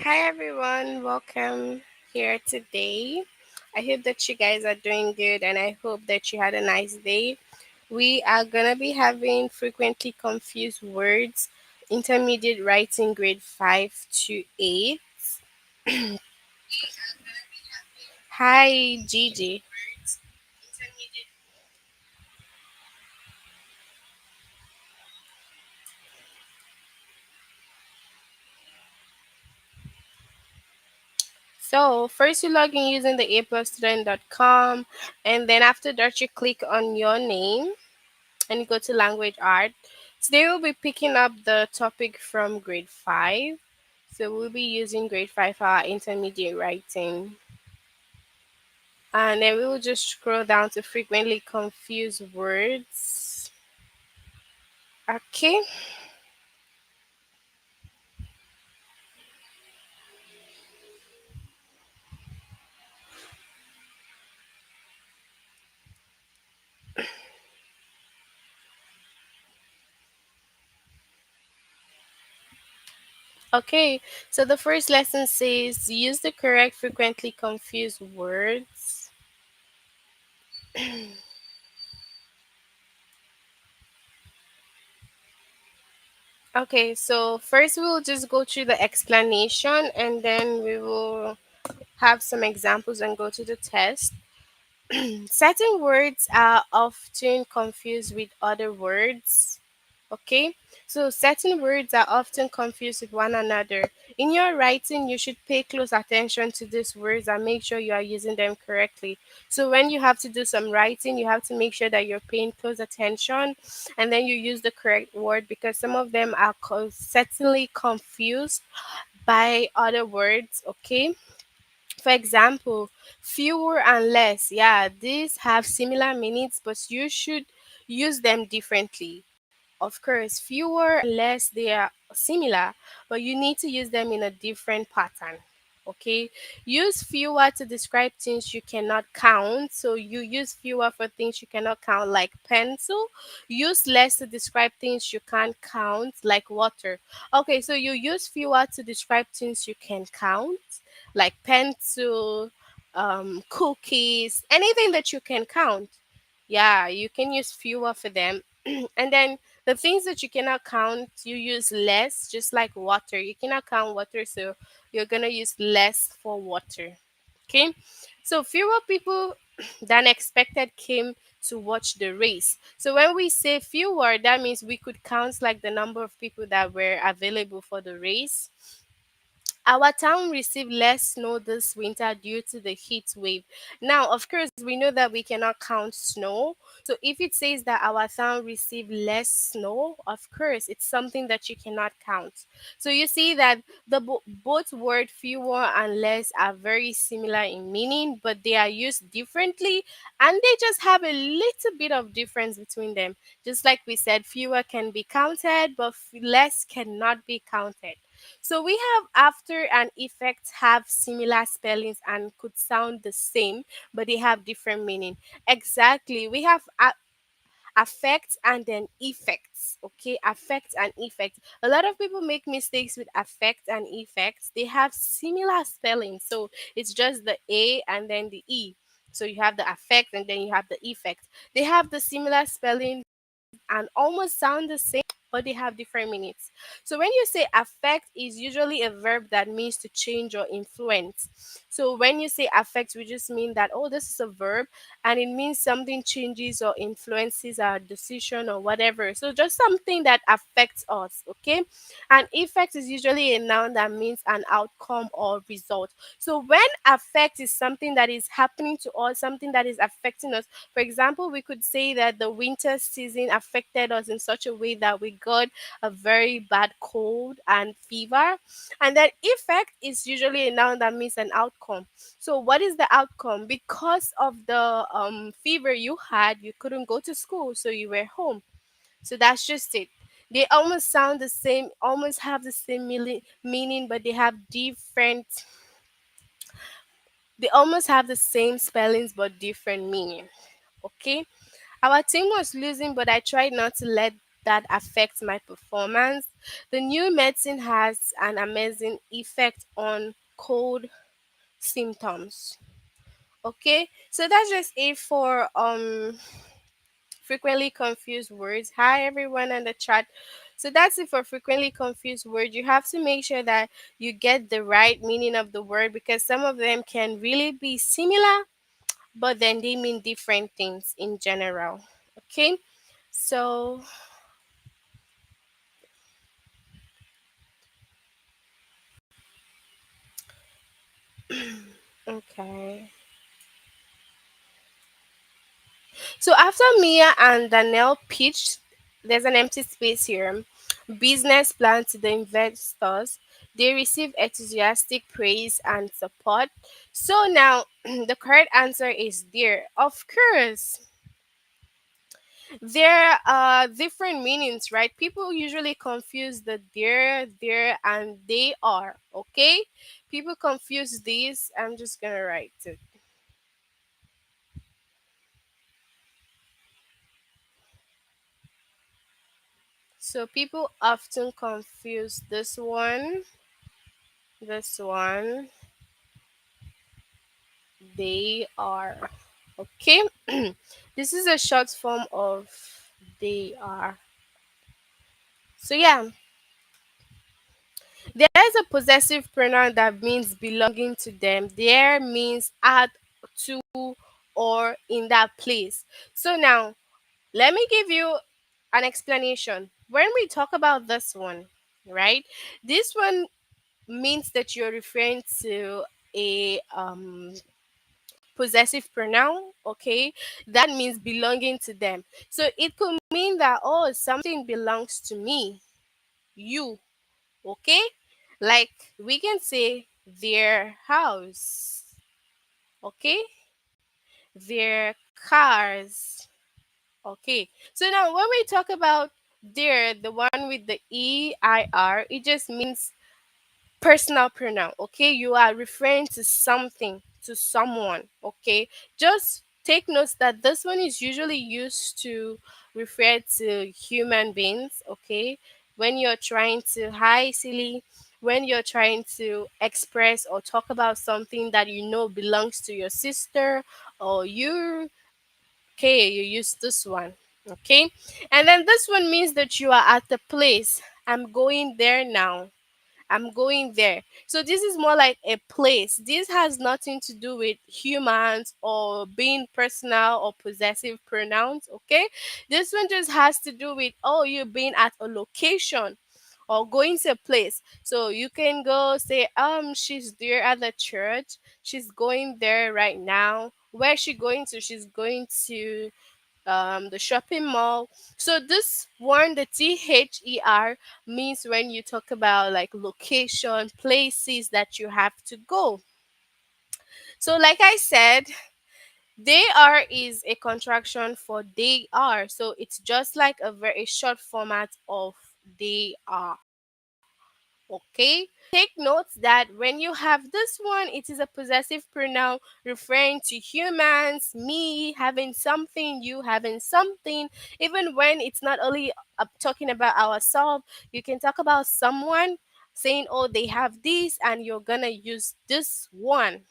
Hi everyone, welcome here today. I hope that you guys are doing good and I hope that you had a nice day. We are gonna be having frequently confused words, intermediate writing grade 5 to 8. Hi Gigi. So first you log in using the aplustudent.com and then after that you click on your name and you go to language art. Today we'll be picking up the topic from grade 5. So we'll be using grade 5 for our intermediate writing. And then we will just scroll down to frequently confused words. Okay. Okay. So the first lesson says use the correct frequently confused words. Okay, so first we will just go through the explanation and then we will have some examples and go to the test. Certain words are often confused with other words. Okay, so certain words are often confused with one another. In your writing, you should pay close attention to these words and make sure you are using them correctly. So, when you have to do some writing, you have to make sure that you're paying close attention and then you use the correct word because some of them are certainly confused by other words. Okay, for example, fewer and less. Yeah, these have similar meanings, but you should use them differently. Of course, fewer and less they are similar, but you need to use them in a different pattern. Okay, use fewer to describe things you cannot count. So you use fewer for things you cannot count, like pencil. Use less to describe things you can't count, like water. Okay, so you use fewer to describe things you can count, like pencil, cookies, anything that you can count. Yeah, you can use fewer for them. And then the things that you cannot count, you use less, just like water. You cannot count water, so you're gonna use less for water. Okay, so fewer people than expected came to watch the race. So when we say fewer, that means we could count like the number of people that were available for the race. Our town received less snow this winter due to the heat wave. Now, of course, we know that we cannot count snow. So if it says that our town received less snow, of course, it's something that you cannot count. So you see that both word fewer and less are very similar in meaning, but they are used differently and they just have a little bit of difference between them. Just like we said, fewer can be counted, but less cannot be counted. So we have after and effects have similar spellings and could sound the same, but they have different meaning. Exactly. We have affects and then effects. Okay, affects and effects. A lot of people make mistakes with affect and effects. They have similar spelling, so it's just the A and then the E. So you have the affect and then you have the effect. They have the similar spelling and almost sound the same, but they have different meanings. So when you say affect is usually a verb that means to change or influence. So when you say affect, we just mean that, oh, this is a verb and it means something changes or influences our decision or whatever. So just something that affects us, okay? And effect is usually a noun that means an outcome or result. So when affect is something that is happening to us, something that is affecting us, for example, we could say that the winter season affected us in such a way that we got a very bad cold and fever. And then effect is usually a noun that means an outcome. So what is the outcome? Because of the fever you had, you couldn't go to school, so you were home. So that's just it. They almost sound the same, almost have the same meaning, but they have different. They almost have the same spellings but different meaning. Okay. Our team was losing, but I tried not to let that affects my performance. The new medicine has an amazing effect on cold symptoms. Okay, so that's just it for frequently confused words. Hi everyone in the chat. So that's it for frequently confused words. You have to make sure that you get the right meaning of the word, because some of them can really be similar, but then they mean different things in general. Okay, so okay. So after Mia and Danielle pitched, there's an empty space here. Business plan to the investors. They received enthusiastic praise and support. So now the correct answer is there. Of course, there are different meanings, right? People usually confuse the there, and they are. Okay, people confuse these. I'm just gonna write it. So people often confuse this one, they are. Okay. This is a short form of they are. So yeah, there is a possessive pronoun that means belonging to them. There means at, to, or in that place. So now let me give you an explanation. When we talk about this one, right? This one means that you're referring to a possessive pronoun. Okay, that means belonging to them. So it could mean that, oh, something belongs to me, you. Okay, like we can say their house. Okay, their cars. Okay, so now when we talk about their, the one with the EIR, it just means personal pronoun. Okay, you are referring to something, to someone. Okay, just take notes that this one is usually used to refer to human beings. Okay, when you're trying to, hi silly, when you're trying to express or talk about something that you know belongs to your sister or you, okay, you use this one. Okay, and then this one means that you are at the place. I'm going there now, I'm going there. So this is more like a place. This has nothing to do with humans or being personal or possessive pronouns. Okay. This one just has to do with, oh, you being at a location or going to a place. So you can go say, she's there at the church. She's going there right now. Where's she going to? She's going to the shopping mall. So this one, the THER, means when you talk about like location, places that you have to go. So like I said, they are is a contraction for they are. So it's just like a very short format of they are. Okay, take notes that when you have this one, it is a possessive pronoun referring to humans, me having something, you having something. Even when it's not only talking about ourselves, you can talk about someone saying, oh, they have this, and you're gonna use this one.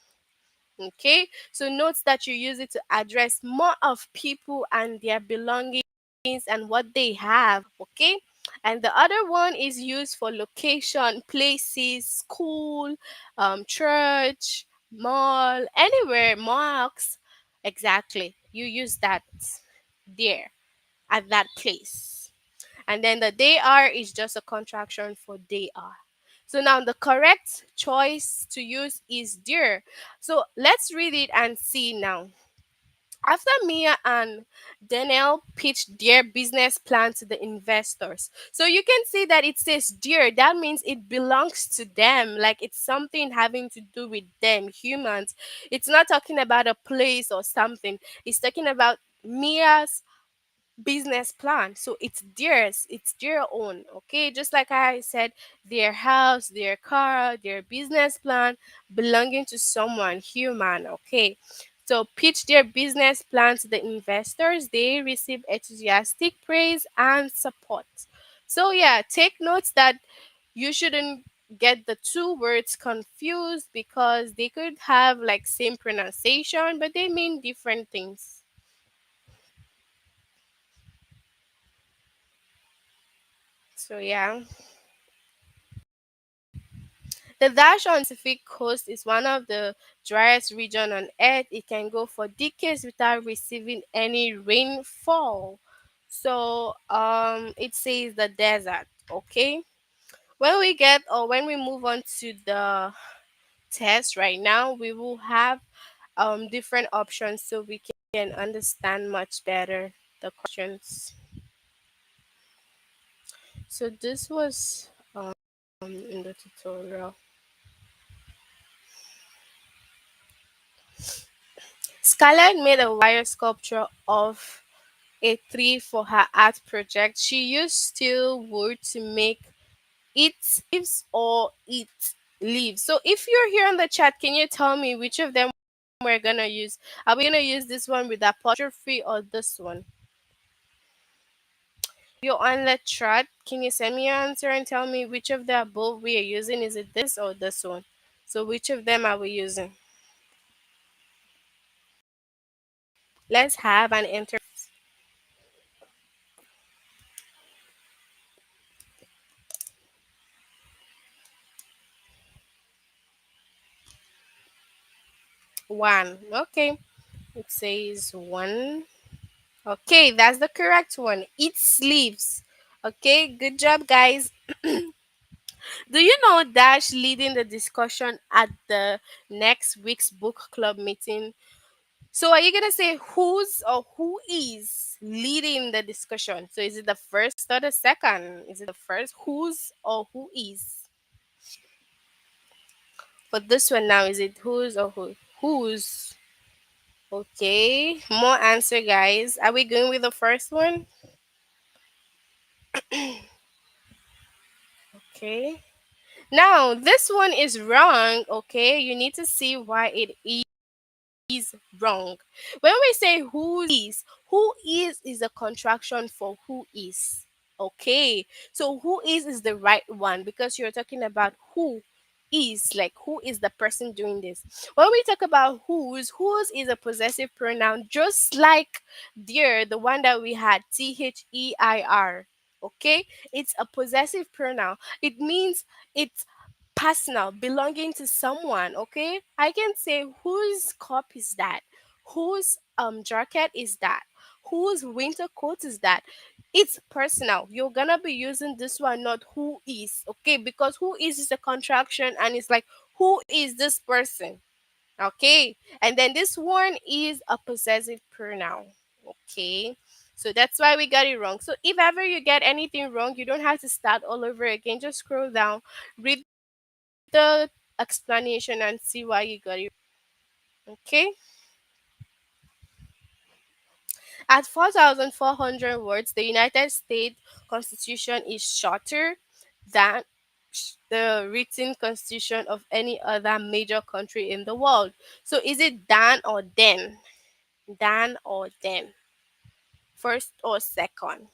Okay, so notes that you use it to address more of people and their belongings and what they have. Okay, and the other one is used for location, places, school, church, mall, anywhere, marks. Exactly, you use that there at that place. And then the they are is just a contraction for they are. So now the correct choice to use is dear. So let's read it and see now. After Mia and Danielle pitched their business plan to the investors. So you can see that it says dear. That means it belongs to them. Like it's something having to do with them, humans. It's not talking about a place or something. It's talking about Mia's business plan. So it's theirs, it's their own. Okay, just like I said, their house, their car, their business plan belonging to someone human. Okay, So pitch their business plan to the investors. They receive enthusiastic praise and support. So yeah, take notes that you shouldn't get the two words confused because they could have like same pronunciation but they mean different things. So yeah. The Dash on Pacific coast is one of the driest region on earth. It can go for decades without receiving any rainfall. So it says the desert, okay? When we get or when we move on to the test right now, we will have different options so we can understand much better the questions. So this was in the tutorial. Scarlett made a wire sculpture of a tree for her art project. She used steel wood to make its leaves or its leaves. So if you're here on the chat, can you tell me which of them we're gonna use? Are we gonna use this one with apostrophe or this one? You're on the chat. Can you send me your answer and tell me which of the above we are using? Is it this or this one? So which of them are we using? Let's have an enter one. Okay. It says one. Okay, that's the correct one. Its leaves. Okay, good job, guys. Do you know Dash leading the discussion at the next week's book club meeting? So, are you gonna say who's or who is leading the discussion? So, is it the first or the second? Is it the first? Who's or who is? For this one now, is it who's or who? Who's? Okay, more answer, guys. Are we going with the first one? Okay. Now, this one is wrong, okay? You need to see why it is wrong. When we say who is a contraction for who is. Okay. So who is the right one because you're talking about who is, like who is the person doing this. When we talk about whose is a possessive pronoun just like dear, the one that we had, their. Okay? It's a possessive pronoun. It means it's personal, belonging to someone. Okay, I can say whose cup is that, whose jacket is that, whose winter coat is that. It's personal. You're gonna be using this one, not who is. Okay, because who is a contraction and it's like who is this person. Okay, and then this one is a possessive pronoun. Okay, so that's why we got it wrong. So if ever you get anything wrong, you don't have to start all over again. Just scroll down, read the explanation and see why you got it. Okay. At 4,400 words, the United States Constitution is shorter than the written constitution of any other major country in the world. So is it Dan or Den? Dan or Den? First or second?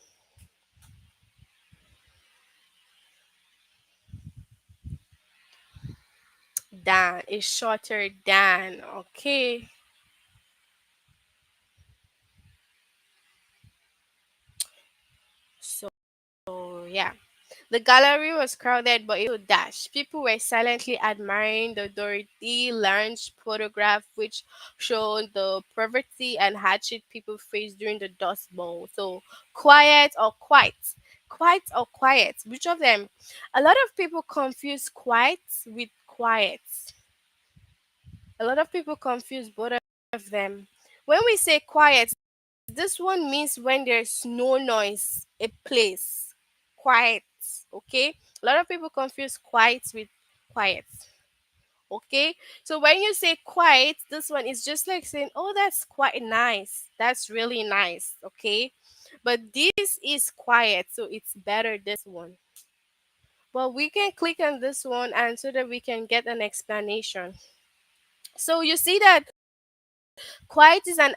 Dan is shorter than. Okay. So yeah. The gallery was crowded, but it would dash. People were silently admiring the Dorothy Lange photograph, which showed the poverty and hardship people faced during the Dust Bowl. So, quiet or quiet? Quiet or quiet? Which of them? A lot of people confuse quiet with quiet. A lot of people confuse both of them. When we say quiet, this one means when there's no noise, a place. Quiet. Okay? A lot of people confuse quiet with quiet. Okay? So when you say quiet, this one is just like saying, oh, that's quite nice. That's really nice. Okay? But this is quiet, so it's better this one. Well, we can click on this one and so that we can get an explanation. So you see that Quiet is an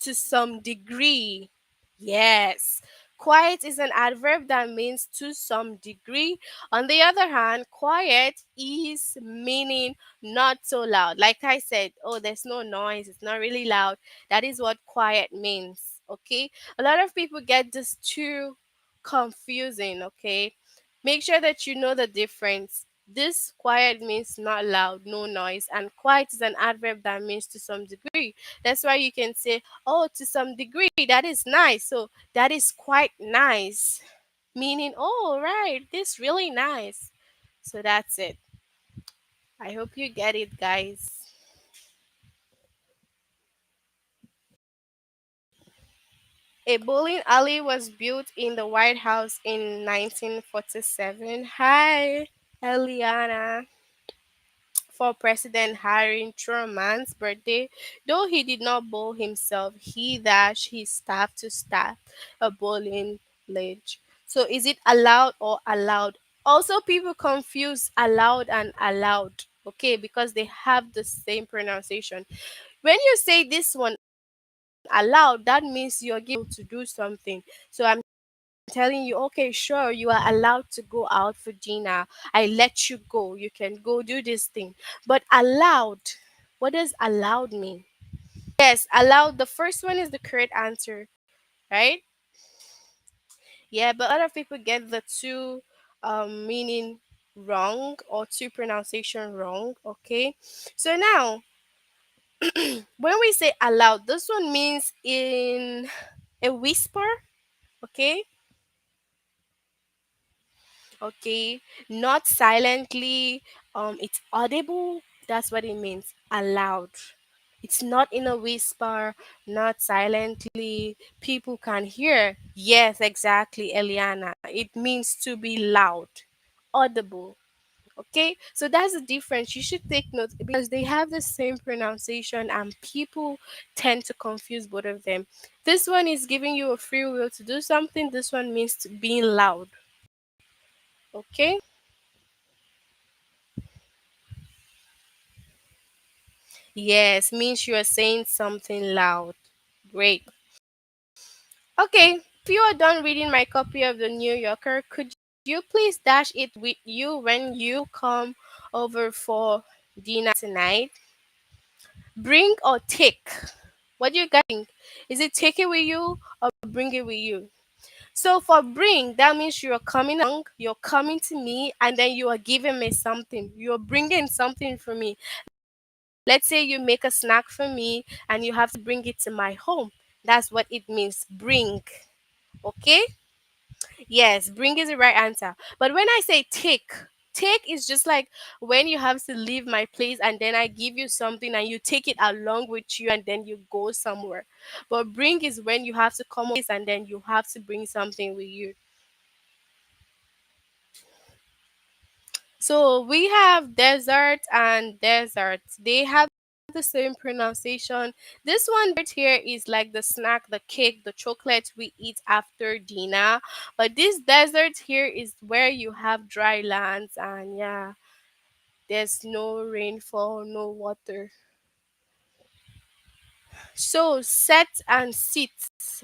to some degree. Yes. Quiet is an adverb that means to some degree. On the other hand, quiet is meaning not so loud. Like I said, oh, there's no noise, it's not really loud. That is what quiet means. Okay. A lot of people get this too confusing. Okay. Make sure that you know the difference. This quiet means not loud, no noise, and quiet is an adverb that means to some degree. That's why you can say, oh, to some degree, that is nice. So that is quite nice, meaning, oh, right, this really nice. So that's it. I hope you get it, guys. A bowling alley was built in the White House in 1947. Hi, Eliana. For President Harry Truman's birthday, though he did not bowl himself, he dashed his staff to start a bowling ledge. So is it allowed or allowed? Also, people confuse allowed and allowed, okay, because they have the same pronunciation. When you say this one allowed, that means you're given to do something. So I'm telling you, okay, sure, you are allowed to go out for dinner. I let you go. You can go do this thing. But allowed, what does allowed mean? Yes, allowed. The first one is the correct answer, right? Yeah, but a lot of people get the two meaning wrong or two pronunciation wrong. Okay, so now when we say allowed, this one means in a whisper. Okay, okay, not silently, it's audible. That's what it means, aloud. It's not in a whisper, not silently, people can hear. Yes, exactly, Eliana, it means to be loud, audible. Okay, so that's the difference. You should take note because they have the same pronunciation and people tend to confuse both of them. This one is giving you a free will to do something, this one means to being loud. Okay. Yes, means you are saying something loud. Great. Okay, if you are done reading my copy of the New Yorker, could you please dash it with you when you come over for dinner tonight? Bring or take? What do you guys think? Is it take it with you or bring it with you? So for bring, that means you're coming along, you're coming to me, and then you are giving me something. You're bringing something for me. Let's say you make a snack for me and you have to bring it to my home. That's what it means, bring. Okay? Yes, bring is the right answer. But when I say take is just like when you have to leave my place and then I give you something and you take it along with you and then you go somewhere. But bring is when you have to come up and then you have to bring something with you. So we have desert and desert. They have the same pronunciation. This one right here is like the snack, the cake, the chocolate we eat after dinner. But this desert here is where you have dry lands and yeah, there's no rainfall, no water. So set and sit.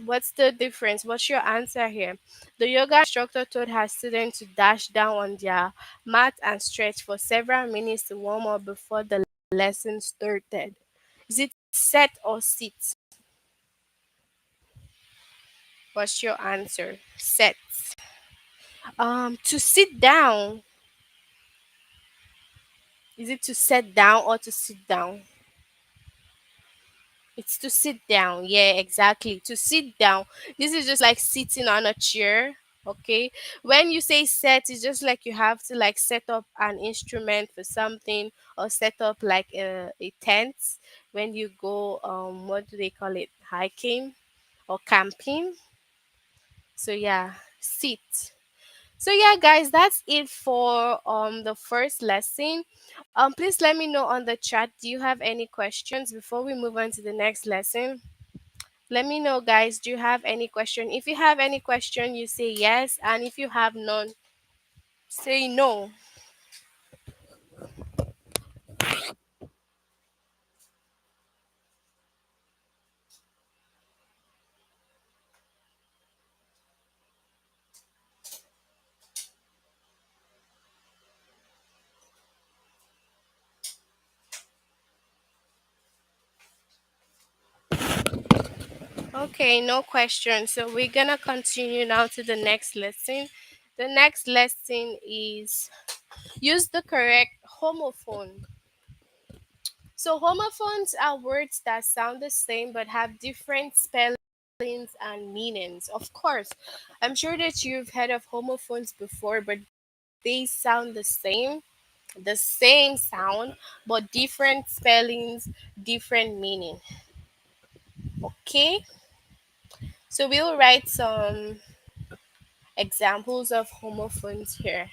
What's the difference? What's your answer here? The yoga instructor told her students to dash down on their mat and stretch for several minutes to warm up before the lesson started. Is it set or sit? What's your answer? Set. To sit down. Is it to sit down or to sit down? It's to sit down. Yeah, exactly. To sit down. This is just like sitting on a chair. Okay. When you say set, it's just like you have to like set up an instrument for something or set up like a tent when you go what do they call it? Hiking or camping. So yeah, sit. So yeah, guys, that's it for the first lesson. Please let me know on the chat. Do you have any questions before we move on to the next lesson? Let me know, guys. Do you have any question? If you have any question, you say yes, and if you have none, say no. Okay, no question. So we're gonna continue now to the next lesson. The next lesson is use the correct homophone. So homophones are words that sound the same but have different spellings and meanings. Of course, I'm sure that you've heard of homophones before, but they sound the same sound, but different spellings, different meaning. Okay, so we'll write some examples of homophones here.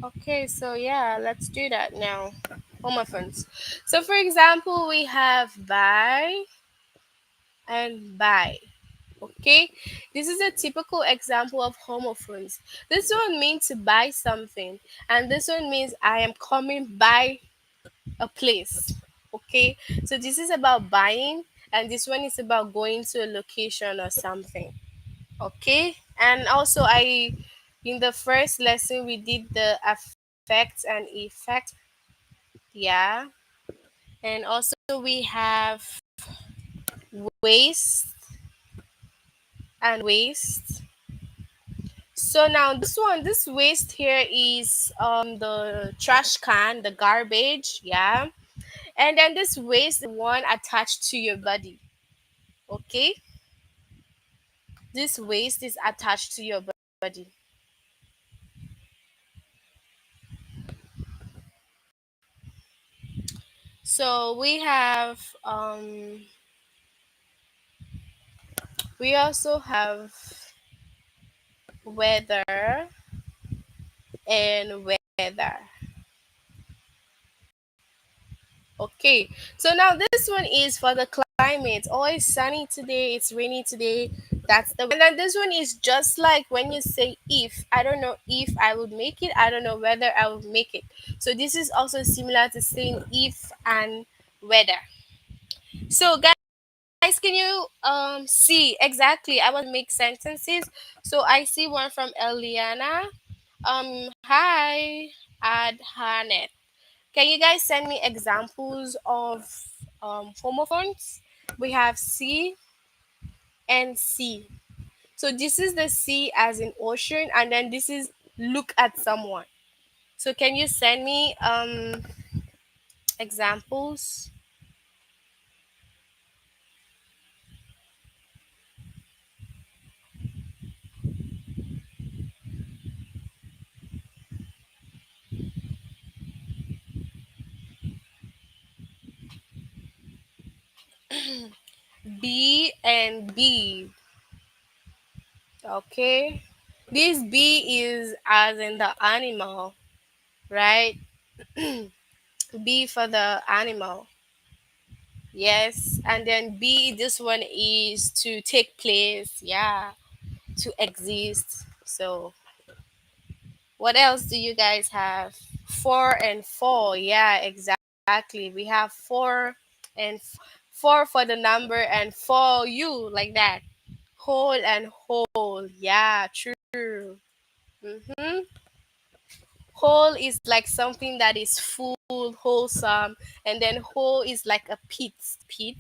Okay, so yeah, let's do that now. Homophones. So for example, we have buy and buy. Okay, this is a typical example of homophones. This one means to buy something, and this one means I am coming by a place. Okay, so this is about buying, and this one is about going to a location or something. Okay, and also in the first lesson we did the affects and effect. Yeah, and also we have waste and waste. So now this waste here is the trash can, the garbage, yeah. And then this waste one attached to your body. Okay? This waste is attached to your body. So we also have weather and weather. Okay, so now this one is for the climate. Oh, it's sunny today, it's rainy today. That's the and then this one is just like when you say if. I don't know if I would make it, I don't know whether I would make it. So this is also similar to saying if and whether. So guys, can you see exactly I will make sentences. So I see one from Eliana. Hi, Adhanet. Can you guys send me examples of homophones? We have C and C. So this is the C as in ocean, and then this is look at someone. So can you send me examples? B and B. Okay. This B is as in the animal, right? B for the animal. Yes. And then B, this one is to take place. Yeah. To exist. So, what else do you guys have? Four and four. Yeah, exactly. We have four and four for the number and for you, like that. Whole and whole. Yeah, true. Mm-hmm. Whole is like something that is full, wholesome, and then whole is like a pit. Pit.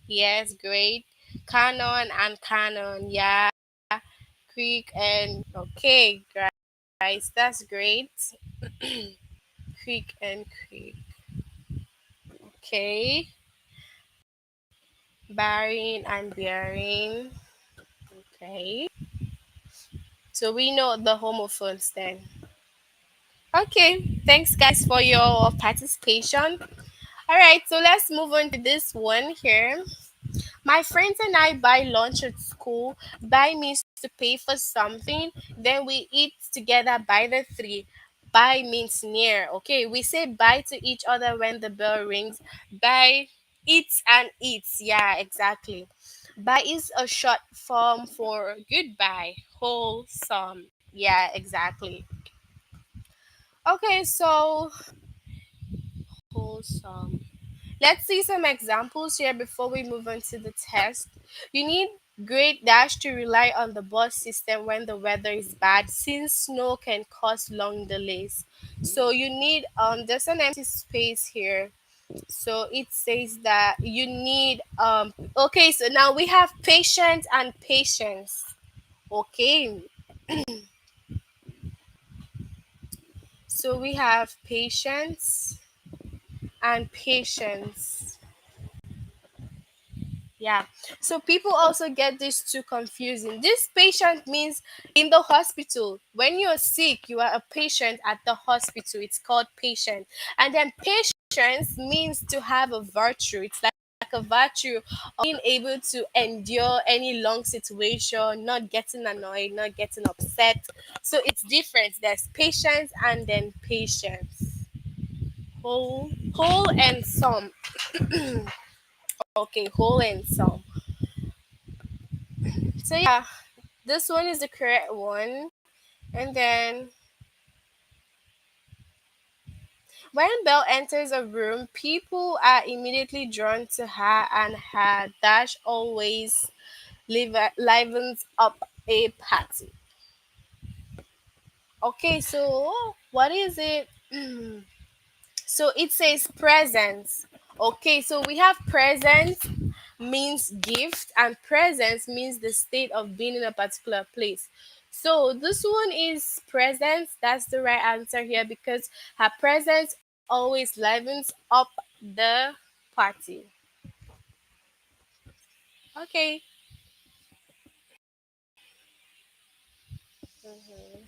Yes, great. Canon and canon. Yeah. Creek and okay, guys, that's great. Creek and creek. Okay. Bearing and bearing. Okay. So we know the homophones then. Okay. Thanks guys for your participation. All right, so let's move on to this one here. My friends and I buy lunch at school. Buy means to pay for something. Then we eat together by the three. Buy means near. Okay, we say bye to each other when the bell rings. Bye, eats and eats. Yeah, exactly. Bye is a short form for goodbye. Wholesome. Yeah, exactly. Okay, so wholesome. Let's see some examples here before we move on to the test. You need Great dash to rely on the bus system when the weather is bad, since snow can cause long delays. So you need there's an empty space here. So it says that you need okay, so now we have patience and patience. Okay. So we have patience and patience. Yeah. So people also get this too confusing. This patient means in the hospital. When you're sick, you are a patient at the hospital. It's called patient. And then patience means to have a virtue. It's like a virtue of being able to endure any long situation, not getting annoyed, not getting upset. So it's different. There's patience and then patience. Whole and some. Okay, whole and some. So yeah, this one is the correct one. And then when Belle enters a room, people are immediately drawn to her, and her dash always livens up a party. Okay, so what is it? So it says presents. Okay, so we have presents means gift, and presence means the state of being in a particular place. So this one is presence. That's the right answer here because her presence always livens up the party. Okay. Mhm.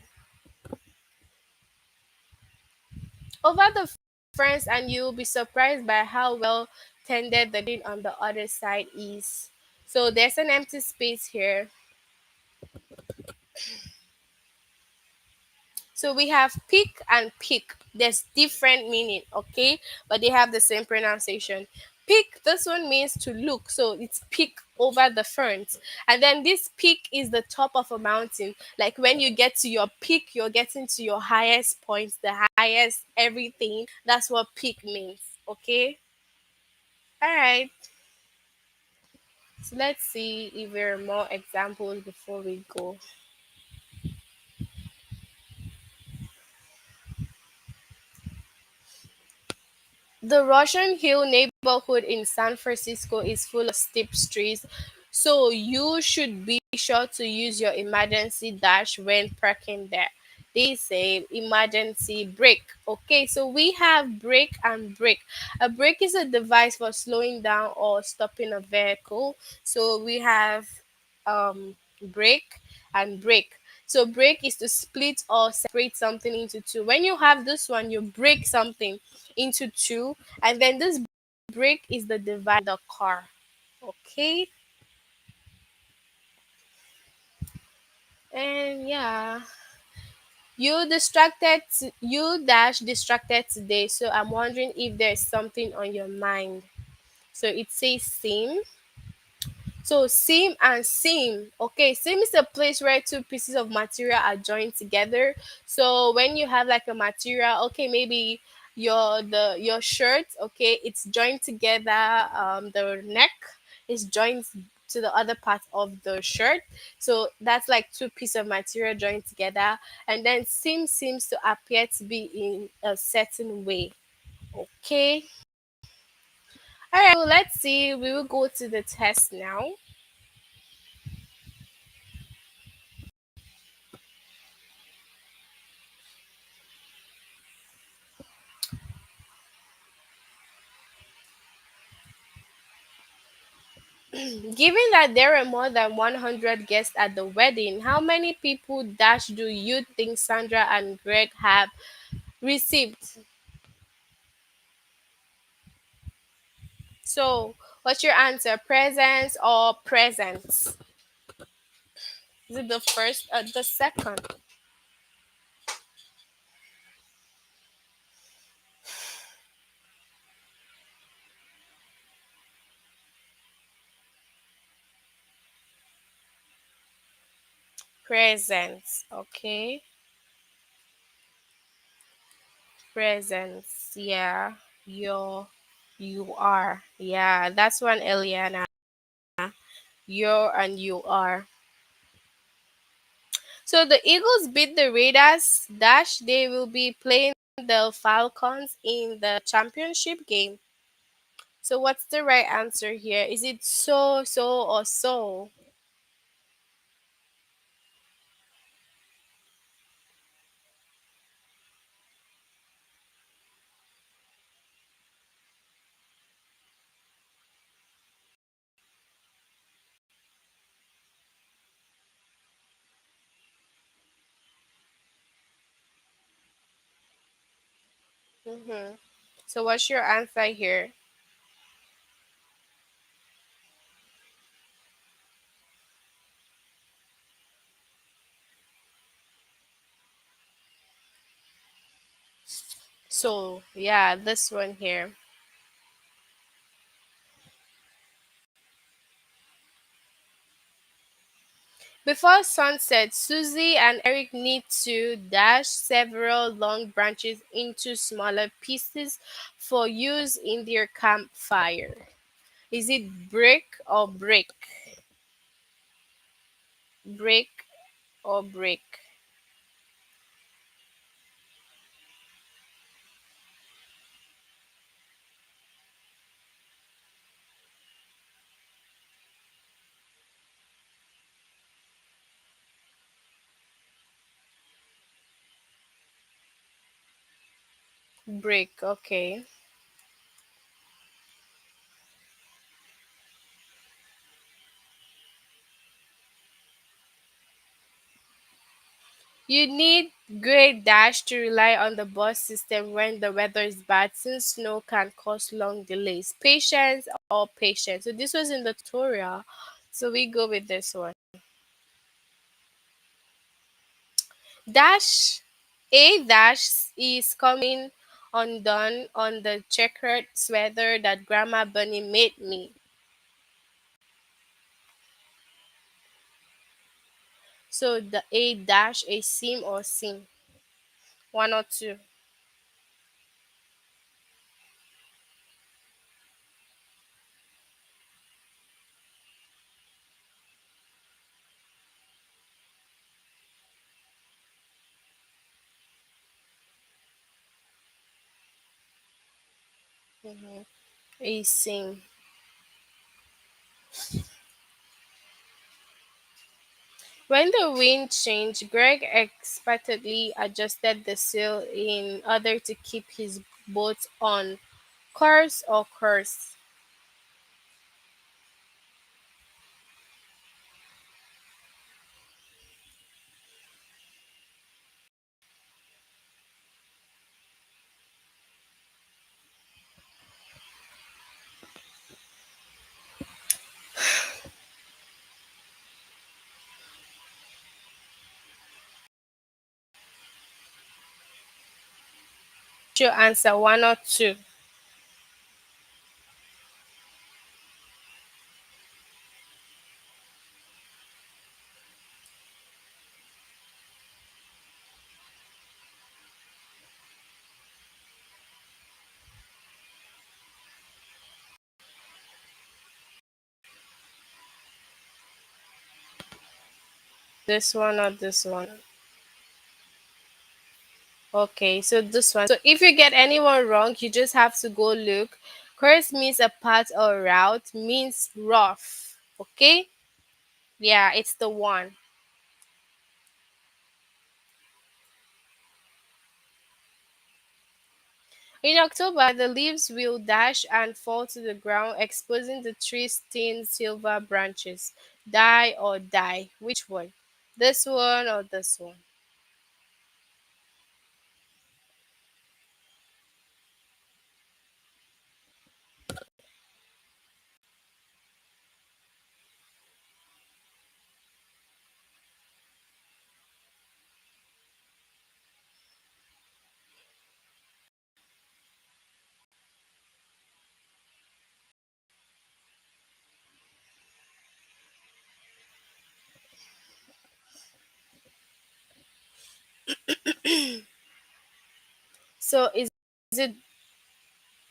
Over the friends, and you'll be surprised by how well tended the green on the other side is. So there's an empty space here. So we have pick and pick. There's different meaning, okay? But they have the same pronunciation. Peak, this one means to look. So it's peak over the front. And then this peak is the top of a mountain. Like when you get to your peak, you're getting to your highest point, the highest everything. That's what peak means, okay? All right. So let's see if there are more examples before we go. The Russian Hill neighborhood in San Francisco is full of steep streets, so you should be sure to use your emergency dash when parking there. They say emergency brake. Okay, so we have brake and brake. A brake is a device for slowing down or stopping a vehicle. So we have brake and brake. So break is to split or separate something into two. When you have this one, you break something into two, and then this brake is the divider the car. Okay, and yeah, you dash distracted today. So I'm wondering if there's something on your mind. So it says same. So seam and seam. Okay, seam is a place where two pieces of material are joined together. So when you have like a material, okay, maybe your shirt, okay, it's joined together. The neck is joined to the other part of the shirt. So that's like two pieces of material joined together. And then seam seems to appear to be in a certain way. Okay. All right. Well, let's see. We will go to the test now. Given that there were more than 100 guests at the wedding, how many people dash do you think Sandra and Greg have received? So, what's your answer? Presents or presents? Is it the first or the second? Presents. Okay. Presents. Yeah. You are. Yeah, that's one, Eliana. You're and you are. So the Eagles beat the Raiders. Dash. They will be playing the Falcons in the championship game. So what's the right answer here? Is it so, or so? Mm-hmm. So what's your answer here? So yeah, this one here. Before sunset, Susie and Eric need to dash several long branches into smaller pieces for use in their campfire. Is it brick or brick? Brick or brick? Brick, okay. You need great dash to rely on the bus system when the weather is bad since snow can cause long delays. Patience or patience. So this was in the tutorial. So we go with this one. Dash A dash is coming undone on the checkered sweater that Grandma Bunny made me. So the A dash a seam or seam. One or two. Mhm. A seam. When the wind changed, Greg expectedly adjusted the sail in order to keep his boat on course or course. Your answer one or two. This one or this one. Okay, so this one. So if you get anyone wrong, you just have to go look. Course means a path or route, means rough. Okay? Yeah, it's the one. In October, the leaves will dash and fall to the ground, exposing the tree's thin silver branches. Die or die. Which one? This one or this one? So is it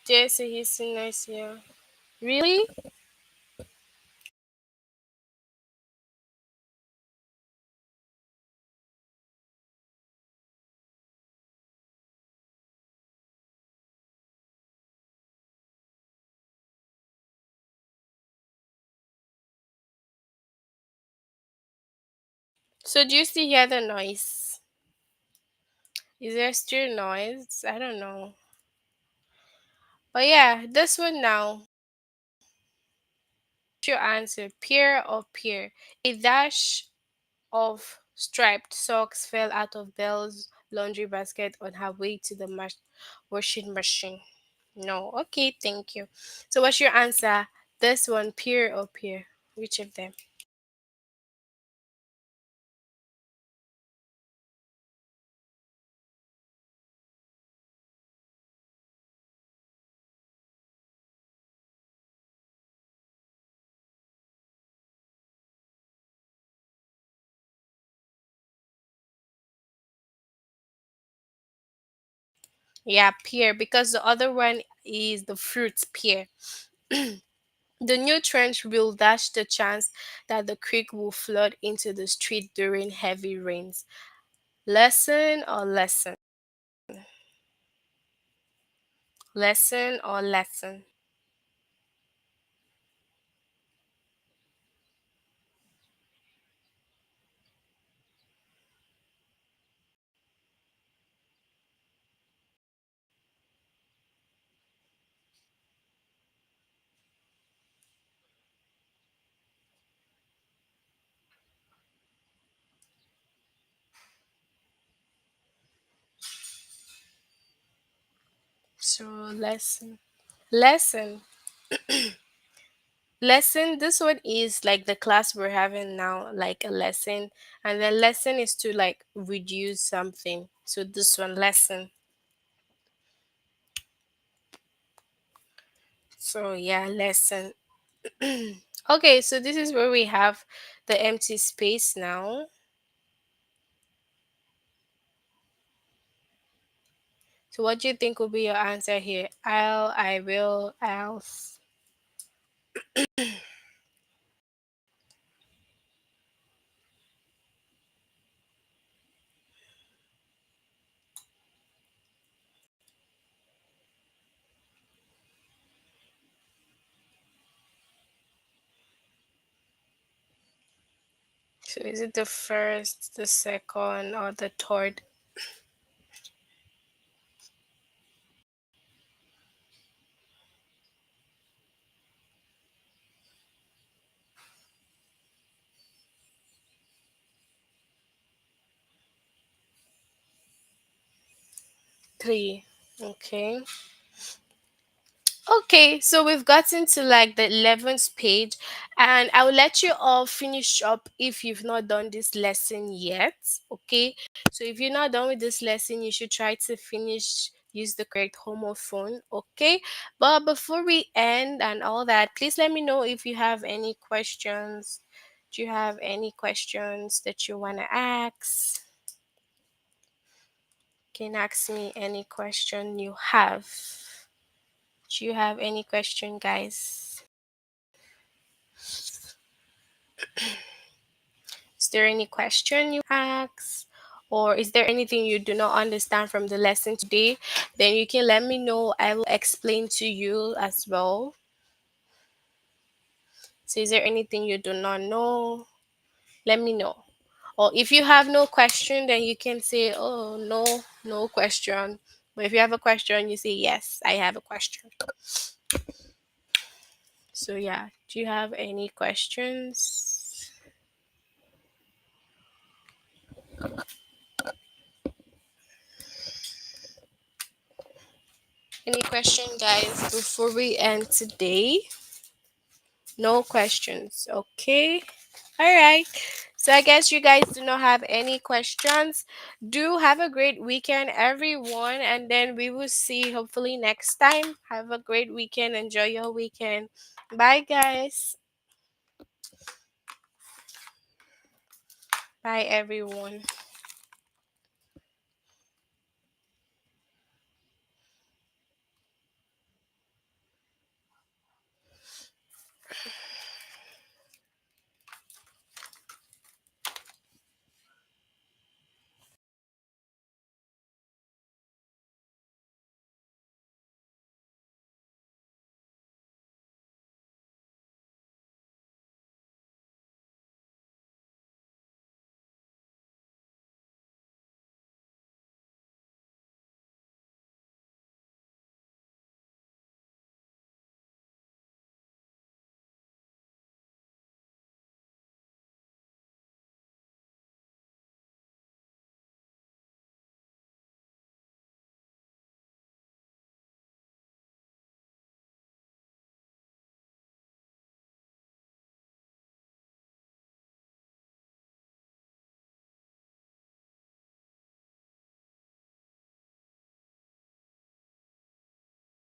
Jesse Houston nice here? Really? So do you still hear the noise? Is there still noise? I don't know. But yeah, this one now. Your answer, peer or peer. A dash of striped socks fell out of Belle's laundry basket on her way to the washing machine. No. Okay, thank you. So what's your answer? This one, peer or peer? Which of them? Yeah, pear, because the other one is the fruit pear. The new trench will dash the chance that the creek will flood into the street during heavy rains. Lesson or lesson? Lesson or lesson? So lesson. Lesson. Lesson, this one is like the class we're having now, like a lesson. And the lesson is to like reduce something. So this one, lesson. So yeah, lesson. Okay, so this is where we have the empty space now. So what do you think will be your answer here? I will, else. So is it the first, the second, or the third? Three. Okay. Okay, so we've gotten to like the 11th page, and I will let you all finish up if you've not done this lesson yet. Okay, so if you're not done with this lesson, you should try to finish, use the correct homophone. Okay, but before we end and all that, please let me know if you have any questions. Do you have any questions that you want to ask? You can ask me any question you have. Do you have any question, guys? Is there any question you ask? Or is there anything you do not understand from the lesson today? Then you can let me know. I will explain to you as well. So, is there anything you do not know? Let me know. Or if you have no question, then you can say, oh, no, no question. But if you have a question, you say, yes, I have a question. So, yeah, do you have any questions? Any question, guys, before we end today? No questions. Okay. All right. So I guess you guys do not have any questions. Do have a great weekend, everyone. And then we will see hopefully next time. Have a great weekend. Enjoy your weekend. Bye, guys. Bye, everyone.